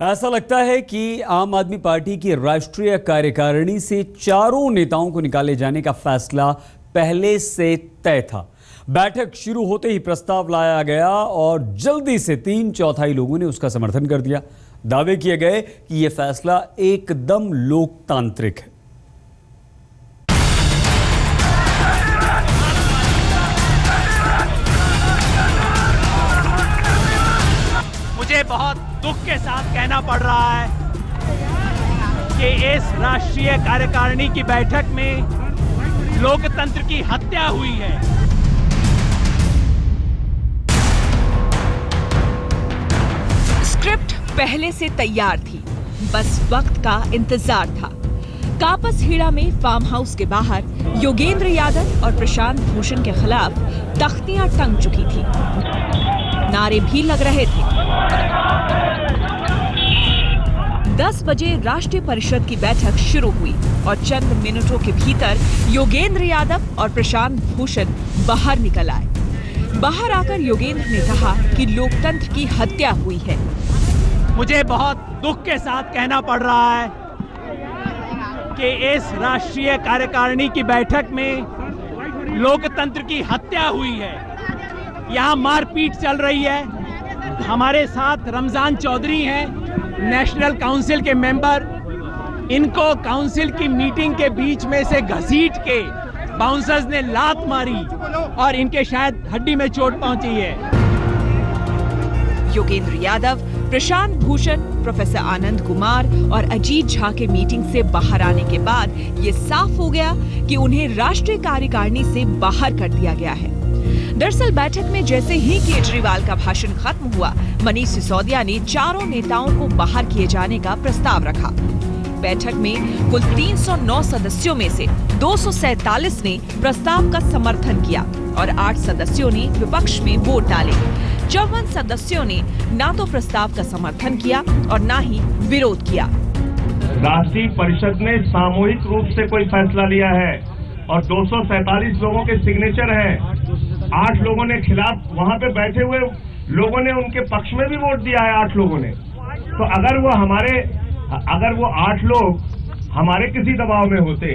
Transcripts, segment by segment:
ऐसा लगता है कि आम आदमी पार्टी की राष्ट्रीय कार्यकारिणी से चारों नेताओं को निकाले जाने का फैसला पहले से तय था। बैठक शुरू होते ही प्रस्ताव लाया गया और जल्दी से 3/4 लोगों ने उसका समर्थन कर दिया। दावे किए गए कि यह फैसला एकदम लोकतांत्रिक है। मुझे बहुत दुख के साथ कहना पड़ रहा है कि इस राष्ट्रीय कार्यकारिणी की बैठक में लोकतंत्र की हत्या हुई है। स्क्रिप्ट पहले से तैयार थी, बस वक्त का इंतजार था। कापसहीड़ा में फार्म हाउस के बाहर योगेंद्र यादव और प्रशांत भूषण के खिलाफ तख्तियां टंग चुकी थी, नारे भी लग रहे थे। 10 बजे राष्ट्रीय परिषद की बैठक शुरू हुई और चंद मिनटों के भीतर योगेंद्र यादव और प्रशांत भूषण बाहर निकल आए। बाहर आकर योगेंद्र ने कहा कि लोकतंत्र की हत्या हुई है। मुझे बहुत दुख के साथ कहना पड़ रहा है कि इस राष्ट्रीय कार्यकारिणी की बैठक में लोकतंत्र की हत्या हुई है। यहाँ मारपीट चल रही है। हमारे साथ रमजान चौधरी हैं, नेशनल काउंसिल के मेंबर। इनको काउंसिल की मीटिंग के बीच में से घसीट के बाउंसर्स ने लात मारी और इनके शायद हड्डी में चोट पहुंची है। योगेंद्र यादव, प्रशांत भूषण, प्रोफेसर आनंद कुमार और अजीत झा के मीटिंग से बाहर आने के बाद ये साफ हो गया कि उन्हें राष्ट्रीय कार्यकारिणी से बाहर कर दिया गया है। दरअसल बैठक में जैसे ही केजरीवाल का भाषण खत्म हुआ, मनीष सिसोदिया ने चारों नेताओं को बाहर किए जाने का प्रस्ताव रखा। बैठक में कुल 309 सदस्यों में से 247 ने प्रस्ताव का समर्थन किया और 8 सदस्यों ने विपक्ष में वोट डाले। 54 सदस्यों ने ना तो प्रस्ताव का समर्थन किया और ना ही विरोध किया। राष्ट्रीय परिषद ने सामूहिक रूप से कोई फैसला लिया है और 247 लोगों के सिग्नेचर हैं। 8 लोगों ने खिलाफ, वहां पे बैठे हुए लोगों ने उनके पक्ष में भी वोट दिया है 8 लोगों ने। तो अगर वो 8 लोग हमारे किसी दबाव में होते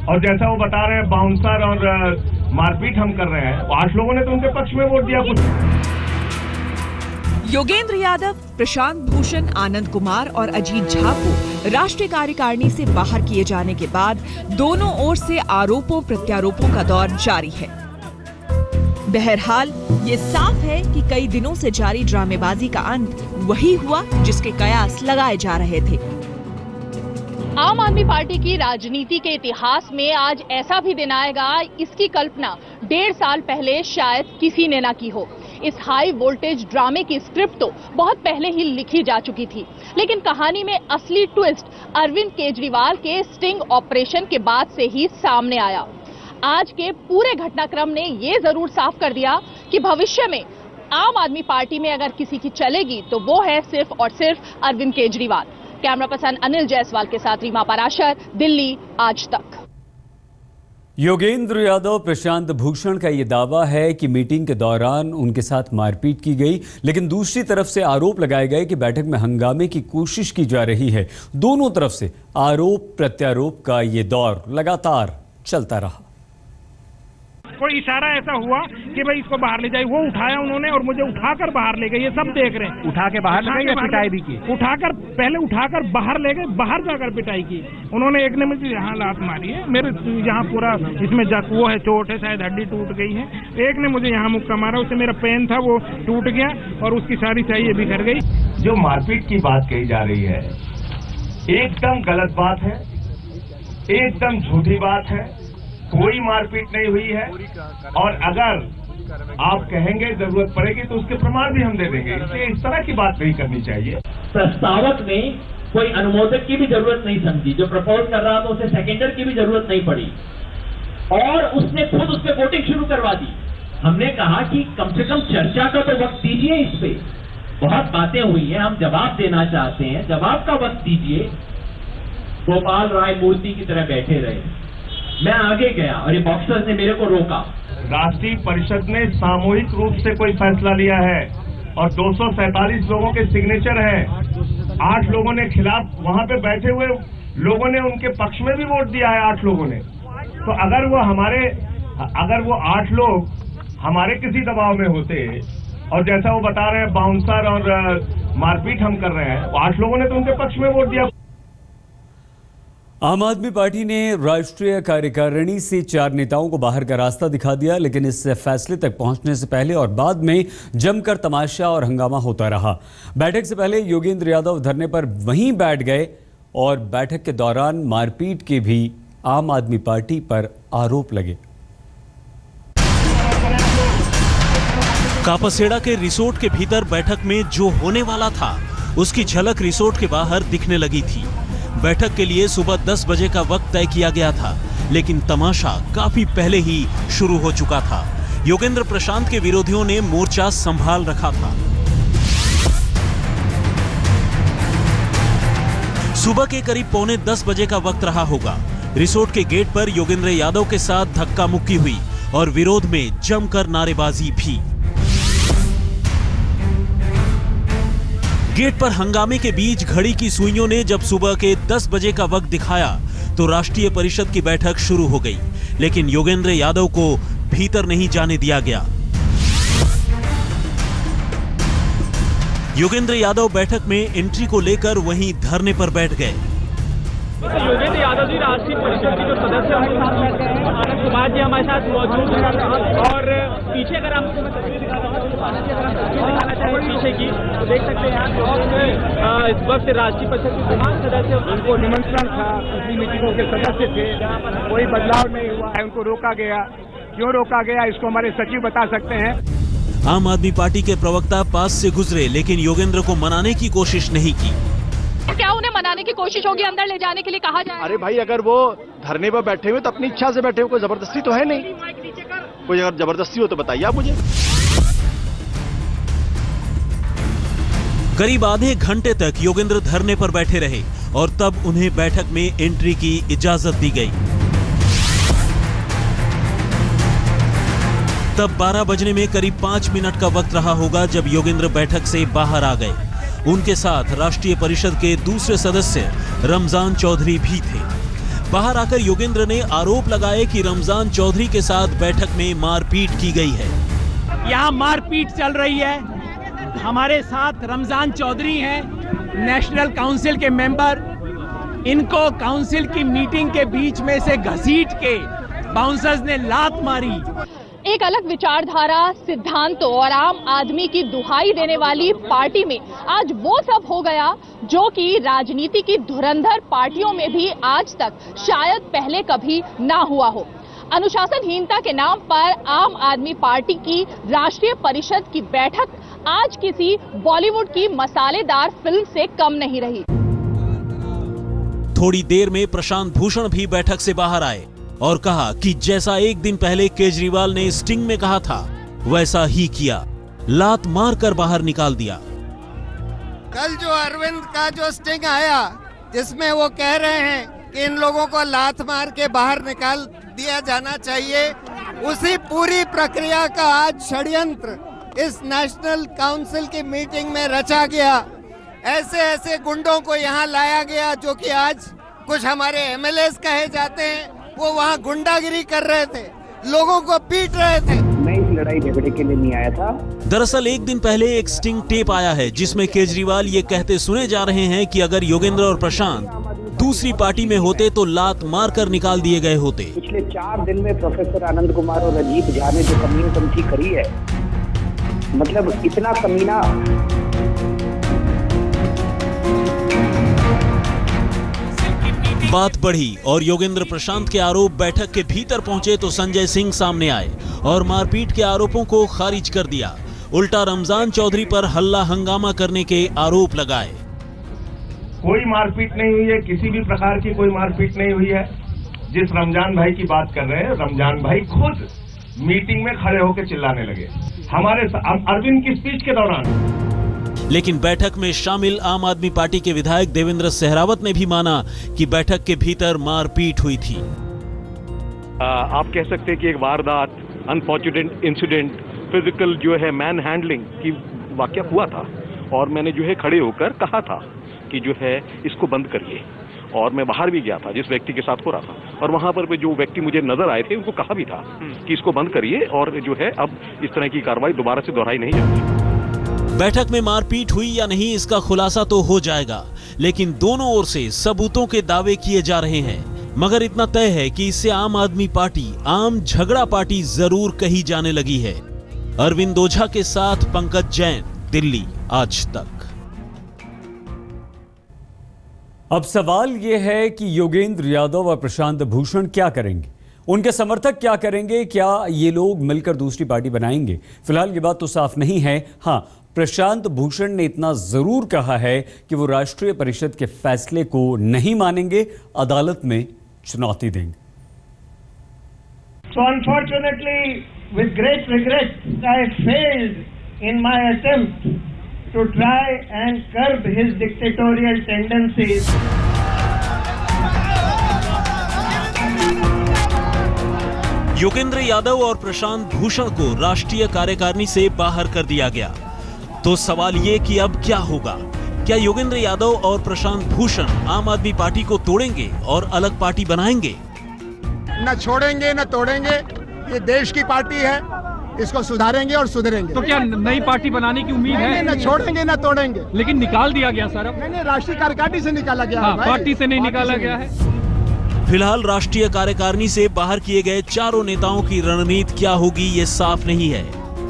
और जैसा वो बता रहे हैं बाउंसर और मारपीट हम कर रहे हैं, 8 लोगों ने तो उनके पक्ष में वोट दिया। कुछ योगेंद्र यादव, प्रशांत भूषण, आनंद कुमार और अजीत झा को राष्ट्रीय कार्यकारिणी से बाहर किए जाने के बाद दोनों ओर से आरोपों प्रत्यारोपों का दौर जारी है। बहरहाल ये साफ है कि कई दिनों से जारी ड्रामेबाजी का अंत वही हुआ जिसके कयास लगाए जा रहे थे। आम आदमी पार्टी की राजनीति के इतिहास में आज ऐसा भी दिन आएगा, इसकी कल्पना 1.5 साल पहले शायद किसी ने ना की हो। इस हाई वोल्टेज ड्रामे की स्क्रिप्ट तो बहुत पहले ही लिखी जा चुकी थी, लेकिन कहानी में असली ट्विस्ट अरविंद केजरीवाल के स्टिंग ऑपरेशन के बाद से ही सामने आया। आज के पूरे घटनाक्रम ने ये जरूर साफ कर दिया कि भविष्य में आम आदमी पार्टी में अगर किसी की चलेगी तो वो है सिर्फ और सिर्फ अरविंद केजरीवाल। कैमरा पर्सन अनिल जायसवाल के साथ रीमा पाराशर, दिल्ली, आज तक। योगेंद्र यादव, प्रशांत भूषण का यह दावा है कि मीटिंग के दौरान उनके साथ मारपीट की गई, लेकिन दूसरी तरफ से आरोप लगाए गए कि बैठक में हंगामे की कोशिश की जा रही है। दोनों तरफ से आरोप प्रत्यारोप का ये दौर लगातार चलता रहा। कोई इशारा ऐसा हुआ कि भाई इसको बाहर ले जाए, वो उठाया उन्होंने और मुझे उठाकर बाहर ले गए। ये सब देख रहे हैं। उठा के बाहर ले गए या पिटाई भी की? पहले उठाकर बाहर ले गए, बाहर जाकर पिटाई की उन्होंने। एक ने मुझे यहाँ लात मारी है, मेरे यहाँ पूरा इसमें वो है, चोट है, शायद हड्डी टूट गई है। एक ने मुझे यहाँ मुक्का मारा, उससे मेरा पेन था वो टूट गया और उसकी सारी चाहिए बिखर गई। जो मारपीट की बात कही जा रही है एकदम गलत बात है, एकदम झूठी बात है। कोई मारपीट नहीं हुई है और अगर आप कहेंगे जरूरत पड़ेगी तो उसके प्रमाण भी हम दे देंगे। इसलिए इस तरह की बात नहीं करनी चाहिए। प्रस्तावक ने कोई अनुमोदक की भी जरूरत नहीं समझी, जो प्रपोज कर रहा था उसे सेकेंडर की भी जरूरत नहीं पड़ी और उसने खुद उस पर वोटिंग शुरू करवा दी। हमने कहा कि कम से कम चर्चा का तो वक्त दीजिए, इस पे बहुत बातें हुई हैं, हम जवाब देना चाहते हैं, जवाब का वक्त दीजिए। गोपाल राय मूर्ति की तरह बैठे रहे। मैं आगे गया और ये बॉक्सर्स ने मेरे को रोका। राष्ट्रीय परिषद ने सामूहिक रूप से कोई फैसला लिया है और 247 लोगों के सिग्नेचर हैं। 8 लोगों ने खिलाफ, वहां पे बैठे हुए लोगों ने उनके पक्ष में भी वोट दिया है 8 लोगों ने। तो अगर वो 8 लोग हमारे किसी दबाव में होते और जैसा वो बता रहे हैं बाउंसर और मारपीट हम कर रहे हैं, 8 लोगों ने तो उनके पक्ष में वोट दिया। आम आदमी पार्टी ने राष्ट्रीय कार्यकारिणी से 4 नेताओं को बाहर का रास्ता दिखा दिया, लेकिन इस फैसले तक पहुंचने से पहले और बाद में जमकर तमाशा और हंगामा होता रहा। बैठक से पहले योगेंद्र यादव धरने पर वहीं बैठ गए और बैठक के दौरान मारपीट के भी आम आदमी पार्टी पर आरोप लगे। कापासेड़ा के रिसोर्ट के भीतर बैठक में जो होने वाला था उसकी झलक रिसोर्ट के बाहर दिखने लगी थी। बैठक के लिए सुबह 10 बजे का वक्त तय किया गया था, लेकिन तमाशा काफी पहले ही शुरू हो चुका था। योगेंद्र प्रशांत के विरोधियों ने मोर्चा संभाल रखा था। सुबह के करीब 9:45 बजे का वक्त रहा होगा। रिसोर्ट के गेट पर योगेंद्र यादव के साथ धक्का मुक्की हुई और विरोध में जमकर नारेबाजी भी। गेट पर हंगामे के बीच घड़ी की सुइयों ने जब सुबह के 10 बजे का वक्त दिखाया तो राष्ट्रीय परिषद की बैठक शुरू हो गई, लेकिन योगेंद्र यादव को भीतर नहीं जाने दिया गया। योगेंद्र यादव बैठक में एंट्री को लेकर वहीं धरने पर बैठ गए। योगेंद्र यादव जी राष्ट्रीय परिषद के जो सदस्य हमारे साथ बैठ गए हैं, आनंद कुमार जी हमारे साथ मौजूद हैं और पीछे अगर हम दिखाना चाहें पीछे की तो देख सकते हैं यहाँ इस वक्त राष्ट्रीय परिषद के तमाम सदस्य, उनको निमंत्रण था, पिछली मीटिंगों के सदस्य थे, कोई बदलाव नहीं हुआ है, उनको रोका गया। क्यों रोका गया इसको हमारे सचिव बता सकते हैं। आम आदमी पार्टी के प्रवक्ता पास से गुजरे, लेकिन योगेंद्र को मनाने की कोशिश नहीं की। क्या उन्हें मनाने की कोशिश होगी, अंदर ले जाने के लिए कहा जाए? अरे भाई, अगर वो धरने पर बैठे हुए तो अपनी इच्छा से बैठे हुए, कोई जबरदस्ती तो है नहीं। कोई अगर जबरदस्ती हो तो बताइए आप मुझे। करीब आधे घंटे तक योगेंद्र धरने पर बैठे रहे और तब उन्हें बैठक में एंट्री की इजाजत दी गई। तब 12 बजने में करीब 5 मिनट का वक्त रहा होगा जब योगेंद्र बैठक से बाहर आ गए। उनके साथ राष्ट्रीय परिषद के दूसरे सदस्य रमजान चौधरी भी थे। बाहर आकर योगेंद्र ने आरोप लगाए कि रमजान चौधरी के साथ बैठक में मारपीट की गई है। यहाँ मारपीट चल रही है। हमारे साथ रमजान चौधरी हैं, नेशनल काउंसिल के मेंबर। इनको काउंसिल की मीटिंग के बीच में से घसीट के बाउंसर्स ने लात मारी। एक अलग विचारधारा, सिद्धांतों और आम आदमी की दुहाई देने वाली पार्टी में आज वो सब हो गया जो कि राजनीति की धुरंधर पार्टियों में भी आज तक शायद पहले कभी ना हुआ हो। अनुशासनहीनता के नाम पर आम आदमी पार्टी की राष्ट्रीय परिषद की बैठक आज किसी बॉलीवुड की मसालेदार फिल्म से कम नहीं रही। थोड़ी देर में प्रशांत भूषण भी बैठक से बाहर आए और कहा कि जैसा एक दिन पहले केजरीवाल ने स्टिंग में कहा था वैसा ही किया, लात मारकर बाहर निकाल दिया। कल जो अरविंद का जो स्टिंग आया जिसमें वो कह रहे हैं कि इन लोगों को लात मार के बाहर निकाल दिया जाना चाहिए, उसी पूरी प्रक्रिया का आज षड्यंत्र इस नेशनल काउंसिल की मीटिंग में रचा गया। ऐसे ऐसे गुंडों को यहाँ लाया गया जो कि आज कुछ हमारे एमएलएस कहे जाते हैं, वो वहाँ गुंडागिरी कर रहे थे, लोगों को पीट रहे थे। मैं इस लड़ाई झगड़े के लिए नहीं आया था। दरअसल एक दिन पहले एक स्टिंग टेप आया है जिसमें केजरीवाल ये कहते सुने जा रहे हैं कि अगर योगेंद्र और प्रशांत दूसरी पार्टी में होते तो लात मारकर निकाल दिए गए होते। पिछले 4 दिन में प्रोफेसर आनंद कुमार और अजीत झा ने जो कमी करी है, मतलब इतना कमीना। बात बढ़ी और योगेंद्र प्रशांत के आरोप बैठक के भीतर पहुंचे तो संजय सिंह सामने आए और मारपीट के आरोपों को खारिज कर दिया। उल्टा रमजान चौधरी पर हल्ला हंगामा करने के आरोप लगाए। कोई मारपीट नहीं हुई है, किसी भी प्रकार की कोई मारपीट नहीं हुई है। जिस रमजान भाई की बात कर रहे हैं, रमजान भाई खुद मीटिंग में खड़े होकर चिल्लाने लगे हमारे अरविंद की स्पीच के दौरान। लेकिन बैठक में शामिल आम आदमी पार्टी के विधायक देवेंद्र सहरावत ने भी माना कि बैठक के भीतर मारपीट हुई थी। आप कह सकते हैं कि एक वारदात, अनफॉर्चुनेट इंसिडेंट, फिजिकल जो है मैन हैंडलिंग की वाकया हुआ था और मैंने जो है खड़े होकर कहा था कि जो है इसको बंद करिए, और मैं बाहर भी गया था जिस व्यक्ति के साथ हो रहा था, और वहां पर जो व्यक्ति मुझे नजर आए थे उनको कहा भी था कि इसको बंद करिए और जो है अब इस तरह की कार्रवाई दोबारा से दोहराई नहीं जाती। बैठक में मारपीट हुई या नहीं इसका खुलासा तो हो जाएगा, लेकिन दोनों ओर से सबूतों के दावे किए जा रहे हैं। मगर इतना तय है कि इससे आम आदमी पार्टी आम झगड़ा पार्टी जरूर कही जाने लगी है। अरविंद ओझा के साथ पंकज जैन, दिल्ली आज तक। अब सवाल यह है कि योगेंद्र यादव और प्रशांत भूषण क्या करेंगे, उनके समर्थक क्या करेंगे, क्या ये लोग मिलकर दूसरी पार्टी बनाएंगे? फिलहाल ये बात तो साफ नहीं है। हाँ, प्रशांत भूषण ने इतना जरूर कहा है कि वो राष्ट्रीय परिषद के फैसले को नहीं मानेंगे, अदालत में चुनौती देंगे। So unfortunately, with great regret, I failed in my attempt to try and curb his dictatorial tendencies. Yogendra Yadav और प्रशांत भूषण को राष्ट्रीय कार्यकारिणी से बाहर कर दिया गया। तो सवाल ये कि अब क्या होगा? क्या योगेंद्र यादव और प्रशांत भूषण आम आदमी पार्टी को तोड़ेंगे और अलग पार्टी बनाएंगे? न छोड़ेंगे न तोड़ेंगे, ये देश की पार्टी है, इसको सुधारेंगे और सुधरेंगे। तो क्या नई पार्टी बनाने की उम्मीद है? न छोड़ेंगे न तोड़ेंगे। लेकिन निकाल दिया गया सर। नहीं, राष्ट्रीय कार्यकारिणी से निकाला गया। हाँ, पार्टी से नहीं निकाला गया है। फिलहाल राष्ट्रीय कार्यकारिणी से बाहर किए गए चारों नेताओं की रणनीति क्या होगी ये साफ नहीं है,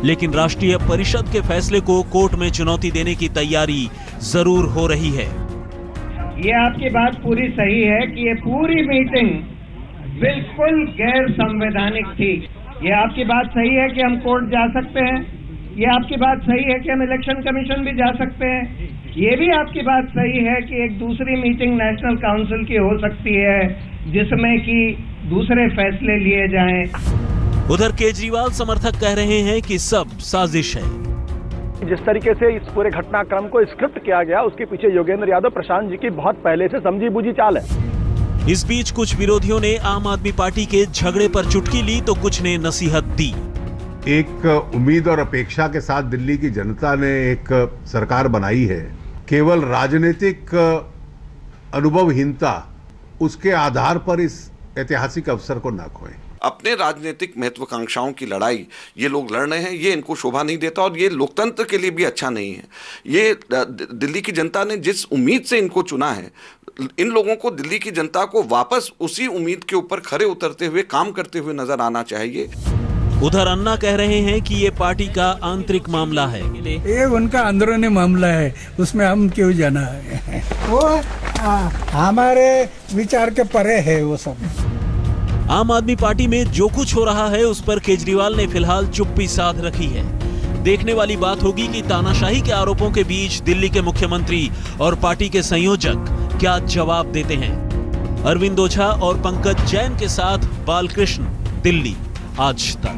लेकिन राष्ट्रीय परिषद के फैसले को कोर्ट में चुनौती देने की तैयारी जरूर हो रही है। ये आपकी बात पूरी सही है कि ये पूरी मीटिंग बिल्कुल गैर संवैधानिक थी। ये आपकी बात सही है कि हम कोर्ट जा सकते हैं, ये आपकी बात सही है कि हम इलेक्शन कमीशन भी जा सकते हैं, ये भी आपकी बात सही है कि एक दूसरी मीटिंग नेशनल काउंसिल की हो सकती है जिसमें कि दूसरे फैसले लिए जाएं। उधर केजरीवाल समर्थक कह रहे हैं कि सब साजिश है। जिस तरीके से इस पूरे घटनाक्रम को स्क्रिप्ट किया गया उसके पीछे योगेंद्र यादव प्रशांत जी की बहुत पहले से समझी बूझी चाल है। इस बीच कुछ विरोधियों ने आम आदमी पार्टी के झगड़े पर चुटकी ली तो कुछ ने नसीहत दी। एक उम्मीद और अपेक्षा के साथ दिल्ली की जनता ने एक सरकार बनाई है। केवल राजनीतिक अनुभवहीनता उसके आधार पर इस ऐतिहासिक अवसर को न खोएं। अपने राजनीतिक महत्वाकांक्षाओं की लड़ाई ये लोग लड़ रहे हैं, ये इनको शोभा नहीं देता और ये लोकतंत्र के लिए भी अच्छा नहीं है। ये दिल्ली की जनता ने जिस उम्मीद से इनको चुना है, इन लोगों को दिल्ली की जनता को वापस उसी उम्मीद के ऊपर खरे उतरते हुए काम करते हुए नजर आना चाहिए। उधर अन्ना कह रहे हैं कि ये पार्टी का आंतरिक मामला है, ये उनका अंदरूनी मामला है, उसमें हम क्यों जाना है? वो हमारे विचार के परे है वो सब। आम आदमी पार्टी में जो कुछ हो रहा है उस पर केजरीवाल ने फिलहाल चुप्पी साध रखी है। देखने वाली बात होगी कि तानाशाही के आरोपों के बीच दिल्ली के मुख्यमंत्री और पार्टी के संयोजक क्या जवाब देते हैं। अरविंद ओझा और पंकज जैन के साथ बालकृष्ण, दिल्ली आज तक।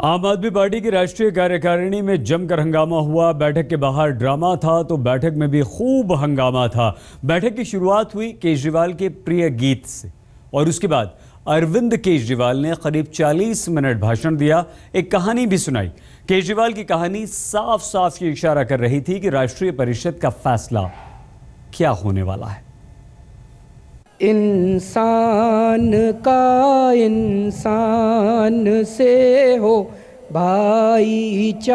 आम आदमी पार्टी की राष्ट्रीय कार्यकारिणी में जमकर हंगामा हुआ। बैठक के बाहर ड्रामा था तो बैठक में भी खूब हंगामा था। बैठक की शुरुआत हुई केजरीवाल के प्रिय गीत से और उसके बाद अरविंद केजरीवाल ने करीब 40 मिनट भाषण दिया, एक कहानी भी सुनाई। केजरीवाल की कहानी साफ साफ ये इशारा कर रही थी कि राष्ट्रीय परिषद का फैसला क्या होने वाला है। इंसान का इंसान से हो भाईचारा,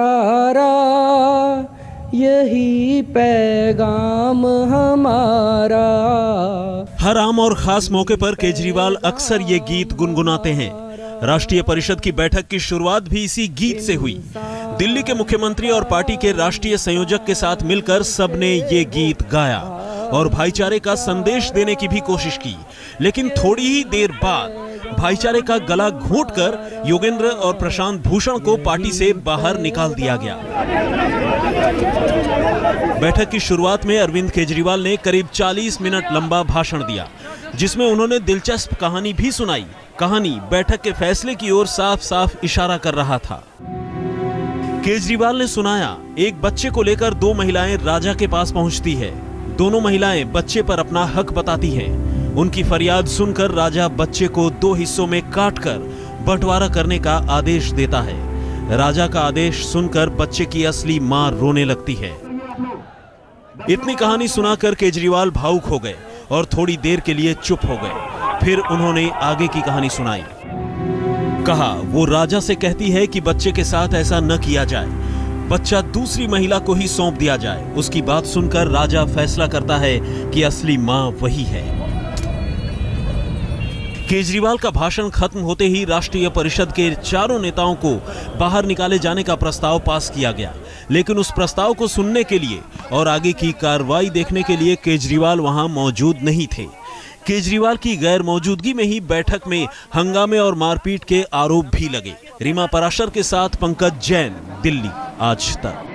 यही पैगाम हमारा। हर आम और खास मौके पर केजरीवाल अक्सर ये गीत गुनगुनाते हैं। राष्ट्रीय परिषद की बैठक की शुरुआत भी इसी गीत से हुई। दिल्ली के मुख्यमंत्री और पार्टी के राष्ट्रीय संयोजक के साथ मिलकर सबने ये गीत गाया और भाईचारे का संदेश देने की भी कोशिश की, लेकिन थोड़ी ही देर बाद भाईचारे का गला घोंटकर योगेंद्र और प्रशांत भूषण को पार्टी से बाहर निकाल दिया गया। बैठक की शुरुआत में अरविंद केजरीवाल ने करीब 40 मिनट लंबा भाषण दिया, जिसमें उन्होंने दिलचस्प कहानी भी सुनाई। कहानी बैठक के फैसले की ओर साफ साफ इशारा कर रहा था। केजरीवाल ने सुनाया, एक बच्चे को लेकर दो महिलाएं राजा के पास पहुंचती है। दोनों महिलाएं बच्चे पर अपना हक बताती हैं। उनकी फरियाद सुनकर राजा बच्चे को दो हिस्सों में काटकर बंटवारा करने का आदेश देता है। राजा का आदेश सुनकर बच्चे की असली मां रोने लगती है। इतनी कहानी सुनाकर केजरीवाल भावुक हो गए और थोड़ी देर के लिए चुप हो गए। फिर उन्होंने आगे की कहानी सुनाई। कहा वो राजा से कहती है कि बच्चे के साथ ऐसा न किया जाए, बच्चा दूसरी महिला को ही सौंप दिया जाए। उसकी बात सुनकर राजा फैसला करता है कि असली मां वही है। केजरीवाल का भाषण खत्म होते ही राष्ट्रीय परिषद के चारों नेताओं को बाहर निकाले जाने का प्रस्ताव पास किया गया, लेकिन उस प्रस्ताव को सुनने के लिए और आगे की कार्रवाई देखने के लिए केजरीवाल वहां मौजूद नहीं थे। केजरीवाल की गैर मौजूदगी में ही बैठक में हंगामे और मारपीट के आरोप भी लगे। रीमा पराशर के साथ पंकज जैन, दिल्ली आज तक।